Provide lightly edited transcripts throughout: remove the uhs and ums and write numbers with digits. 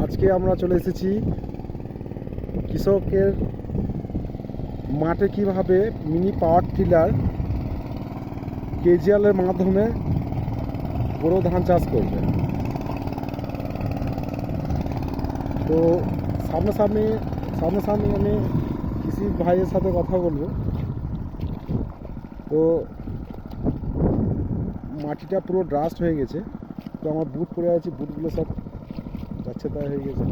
আজকে আমরা চলে এসেছি কৃষকের মাঠে কিভাবে মিনি পাওয়ার টিলার কেজিএলের মাধ্যমে বড় ধান চাষ করবে। তো সামনাসামনি আমি কৃষি ভাইয়ের সাথে কথা বলবো। তো মাটিটা পুরো ড্রাস্ট হয়ে গেছে, তো আমার বুট পরে আছে, বুটগুলো সব যাচ্ছে তাই হয়ে গেছে।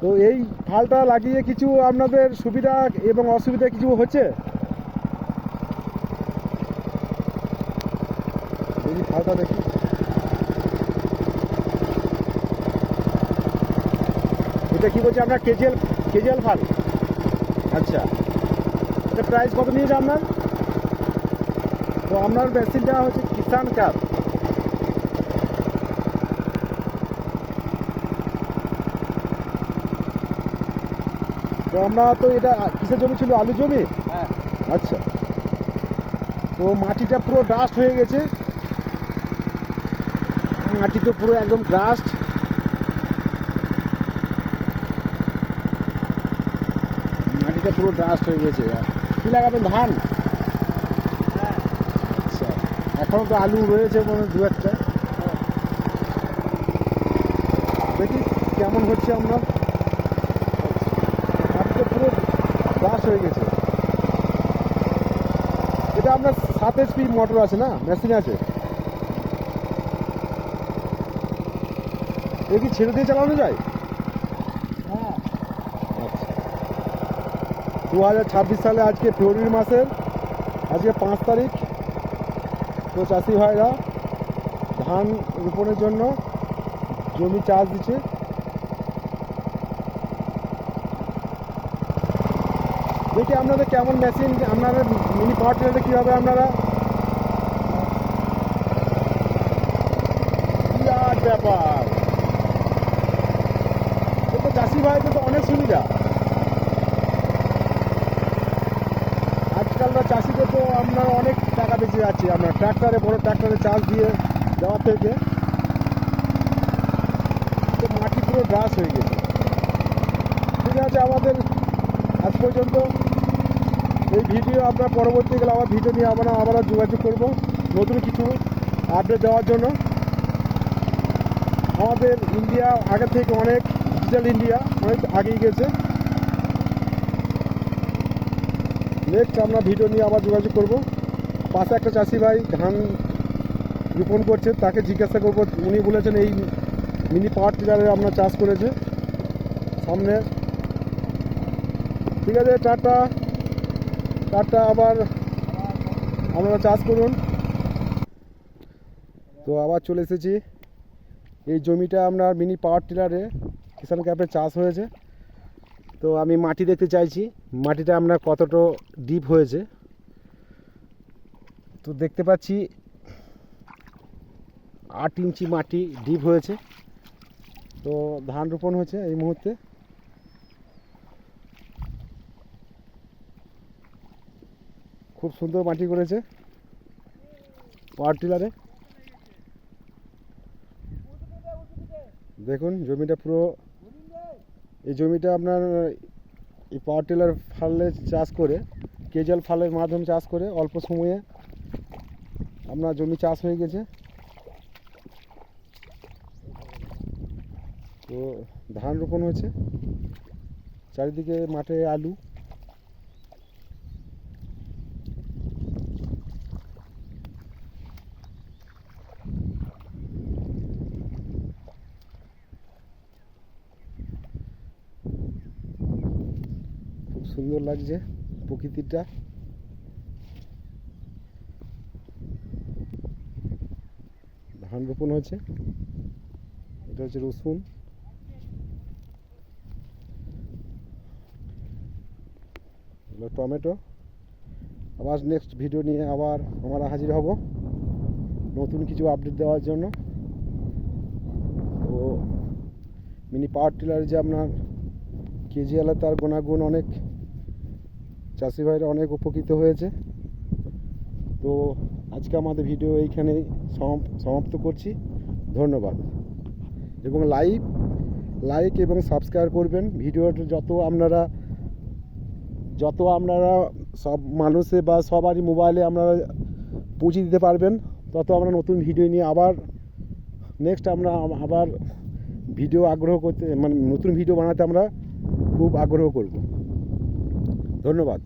তো এই ফালটা লাগিয়ে কিছু আপনাদের সুবিধা এবং অসুবিধা কিছু হচ্ছে? এই ফালটা দেখি, এটা কি বলছে আপনার? কেজিএল ফাল। আচ্ছা, এটা প্রাইস কত নিয়েছে আপনার? তো আপনার মেশিনটা হচ্ছে কিষান ক্যাপ। তো আমরা তো এটা কিসের জমি ছিল? আলু জমি। আচ্ছা, তো মাটিটা পুরো ডাস্ট হয়ে গেছে, মাটি তো পুরো একদম ডাস্ট। মাটিটা পুরো ডাস্ট হয়ে গেছে। কি লাগাবেন? ধান? আচ্ছা, এখনও তো আলু রয়েছে মনে হয় দু একটা। দেখি কেমন হচ্ছে আপনার। মাটিটা পুরো ডাস্ট হয়ে গেছে। এটা আপনার 7 HP মোটর আছে না, মেশিন আছে? এটা কি ছেড়ে দিয়ে চালানো যায়? হ্যাঁ। আচ্ছা, 2026 সালে আজকে ফেব্রুয়ারি মাসের আজকে 5 তারিখ। তো চাষি ভাইরা ধান রোপণের জন্য জমি চাষ দিচ্ছে। দেখি আপনাদের কেমন মেশিন, আপনাদের মিনি পাওয়ার টিলারে কীভাবে আপনারা, বিরাট ব্যাপার। তো চাষি ভাইদের তো অনেক সুবিধা। আজকালকার চাষিদের তো আপনার অনেক টাকা বেঁচে যাচ্ছে আপনার ট্র্যাক্টরে, বড় ট্র্যাক্টরে চাষ দিয়ে দেওয়ার থেকে। তো মাটি পুরো ড্রাস হয়ে গেছে। ঠিক আছে, আমাদের আজ পর্যন্ত এই ভিডিও। আপনার পরবর্তীকালে আবার ভিডিও নিয়ে আবার যোগাযোগ করব নতুন কিছু আপডেট দেওয়ার জন্য। আমাদের ইন্ডিয়া আগে থেকে অনেক ডিজিটাল ইন্ডিয়া অনেক আগিয়ে গেছে। নেক্সট আমরা ভিডিও নিয়ে আবার যোগাযোগ করব। পাশে একটা চাষি ভাই ধান রোপণ করছে, তাকে জিজ্ঞাসা করব। উনি বলেছেন এই মিনি পাওয়ার টিলারে আপনার চাষ করেছে সামনে। ঠিক আছে, টাটা টাটা, আবার আপনারা চাষ করুন। তো আবার চলে এসেছি এই জমিটা আপনার মিনি পাওয়ার টিলারে কিষান ক্যাপে চাষ হয়েছে। তো আমি মাটি দেখতে চাইছি, মাটিটা আপনার কতটা ডিপ হয়েছে। তো দেখতে পাচ্ছি 8 ইঞ্চি মাটি ডিপ হয়েছে। তো ধান রোপণ হয়েছে এই মুহূর্তে। খুব সুন্দর মাটি করেছে পাওয়ার টিলারে। দেখুন জমিটা পুরো, এই জমিটা আপনার এই পাওয়ার টিলার ফালে চাষ করে, কেজিএল ফালের মাধ্যমে চাষ করে অল্প সময়ে আপনার জমি চাষ হয়ে গেছে। তো ধান রোপণ হয়েছে, চারিদিকে মাঠে আলু। খুব সুন্দর লাগছে প্রকৃতিটা। ধান রোপণ হয়েছে, এটা হচ্ছে রসুন। টমেটো। আবার নেক্সট ভিডিও নিয়ে আবার আমরা হাজির হব নতুন কিছু আপডেট দেওয়ার জন্য। তো মিনি পাওয়ার টিলার যে আপনার কেজিএলে তার গুণাগুণ অনেক, চাষি ভাইরা অনেক উপকৃত হয়েছে। তো আজকে আমাদের ভিডিও এইখানেই সমাপ্ত করছি। ধন্যবাদ। এবং লাইক এবং সাবস্ক্রাইব করবেন। ভিডিওটা যত আপনারা সব মানুষে বা সবারই মোবাইলে আপনারা পৌঁছে দিতে পারবেন, তত আমরা নতুন ভিডিও নিয়ে আবার নেক্সট আমরা আবার ভিডিও আগ্রহ করতে, মানে নতুন ভিডিও বানাতে আমরা খুব আগ্রহ করব। ধন্যবাদ।